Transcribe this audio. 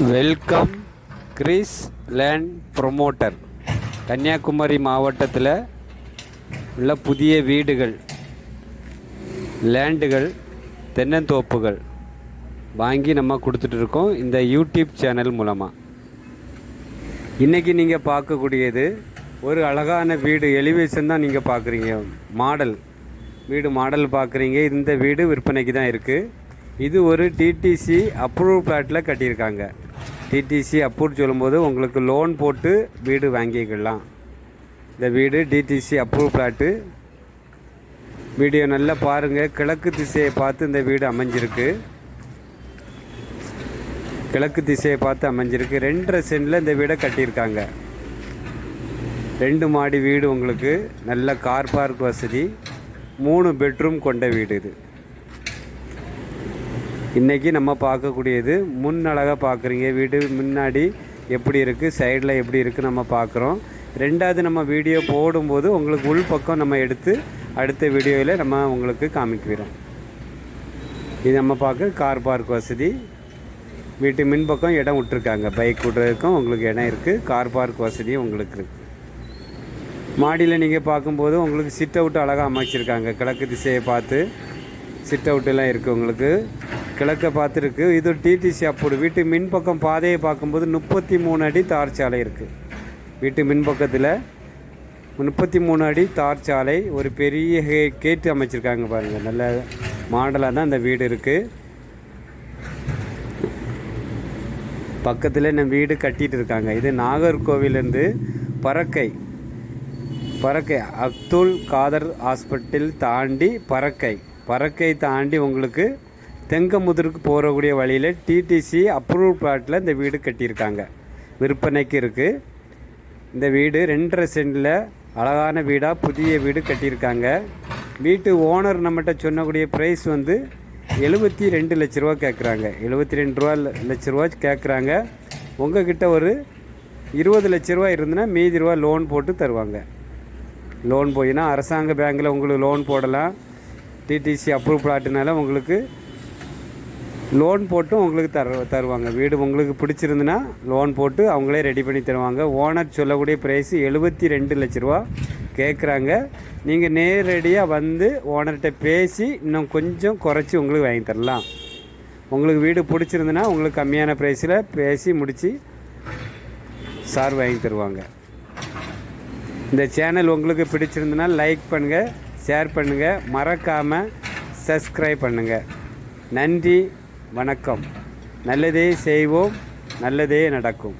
Welcome Chris land promoter. Kanyakumari மாவட்டத்தில் உள்ள புதிய வீடுகள், லேண்டுகள், தென்னந்தோப்புகள் வாங்கி நம்ம கொடுத்துட்ருக்கோம் இந்த யூடியூப் சேனல் மூலமாக. இன்றைக்கி நீங்கள் பார்க்கக்கூடியது ஒரு அழகான வீடு எலிவேஷன் தான் நீங்கள் பார்க்குறீங்க. வீடு மாடல் பார்க்குறீங்க. இந்த வீடு விற்பனைக்கு தான் இருக்குது. இது ஒரு டிடிசி அப்ரூவ் பிளாட்டில் கட்டியிருக்காங்க. டிடிசி அப்ரூவ் சொல்லும்போது உங்களுக்கு லோன் போட்டு வீடு வாங்கிக்கலாம். இந்த வீடு டிடிசி அப்ரூவ் பிளாட்டு. வீடியோ நல்லா பாருங்கள். கிழக்கு திசையை பார்த்து இந்த வீடு அமைஞ்சிருக்கு. கிழக்கு திசையை பார்த்து அமைஞ்சிருக்கு. 2.5 சென்டில் இந்த வீடை கட்டியிருக்காங்க. 2 மாடி வீடு. உங்களுக்கு நல்ல கார் பார்க் வசதி, 3 பெட்ரூம் கொண்ட வீடு இது. இன்றைக்கி நம்ம பார்க்கக்கூடியது முன்னழகாக பார்க்குறீங்க. வீடு முன்னாடி எப்படி இருக்குது, சைடில் எப்படி இருக்குது நம்ம பார்க்குறோம். ரெண்டாவது நம்ம வீடியோ போடும்போது உங்களுக்கு உள்பக்கம் நம்ம எடுத்து அடுத்த வீடியோவில் நம்ம உங்களுக்கு காமிக்கிறோம். இது நம்ம பார்க்க கார் பார்க் வசதி. வீட்டு மின்பக்கம் இடம் விட்டுருக்காங்க. பைக் விட்றதுக்கும் உங்களுக்கு இடம் இருக்குது. கார் பார்க் வசதியும் உங்களுக்கு இருக்குது. மாடியில் நீங்கள் பார்க்கும்போது உங்களுக்கு சிட் அவுட் அழகாக அமைச்சிருக்காங்க. கிழக்கு திசையை பார்த்து சிட் அவுட்டெல்லாம் இருக்குது. உங்களுக்கு கிழக்க பார்த்துருக்கு. இது டிடிசி அப்ரூவ். வீட்டு மின்பக்கம் பாதையை பார்க்கும்போது 33 அடி தார் சாலை இருக்குது. வீட்டு மின்பக்கத்தில் 33 அடி தார் சாலை, ஒரு பெரிய கேட்டு அமைச்சிருக்காங்க பாருங்கள். நல்ல மாடலாக தான் இந்த வீடு இருக்குது. பக்கத்தில் நம்ம வீடு கட்டிகிட்டு இருக்காங்க. இது நாகர்கோவிலேருந்து பறக்கை அப்துல் காதர் ஹாஸ்பிட்டல் தாண்டி பறக்கை தாண்டி உங்களுக்கு தெங்கமுதருக்கு போகக்கூடிய வழியில் டிடிசி அப்ரூவ் பிளாட்டில் இந்த வீடு கட்டியிருக்காங்க. விற்பனைக்கு இருக்குது. இந்த வீடு 2.5 சென்டில் அழகான வீடாக புதிய வீடு கட்டியிருக்காங்க. வீட்டு ஓனர் நம்மகிட்ட சொன்னக்கூடிய ப்ரைஸ் வந்து 72 லட்ச ரூபா கேட்குறாங்க. 72 லட்ச ரூபா கேட்குறாங்க. உங்கள்கிட்ட ஒரு 20 லட்ச ரூபா இருந்துன்னா மீதி ரூபா லோன் போட்டு தருவாங்க. லோன் போயின்னா அரசாங்க பேங்கில் உங்களுக்கு லோன் போடலாம். டிடிசி அப்ரூவ் பிளாட்டுனால உங்களுக்கு லோன் போட்டு உங்களுக்கு தருவாங்க. வீடு உங்களுக்கு பிடிச்சிருந்துன்னா லோன் போட்டு அவங்களே ரெடி பண்ணி தருவாங்க. ஓனர் சொல்லக்கூடிய ப்ரைஸ் 72 லட்ச ரூபா கேட்குறாங்க. நீங்கள் நேரடியாக வந்து ஓனர்கிட்ட பேசி இன்னும் கொஞ்சம் குறைச்சி உங்களுக்கு வாங்கி தரலாம். உங்களுக்கு வீடு பிடிச்சிருந்துன்னா உங்களுக்கு கம்மியான ப்ரைஸில் பேசி முடித்து சார் வாங்கி தருவாங்க. இந்த சேனல் உங்களுக்கு பிடிச்சிருந்துன்னா லைக் பண்ணுங்கள், ஷேர் பண்ணுங்கள், மறக்காமல் சப்ஸ்கிரைப் பண்ணுங்கள். நன்றி, வணக்கம். நல்லதே செய்வோம், நல்லதே நடக்கும்.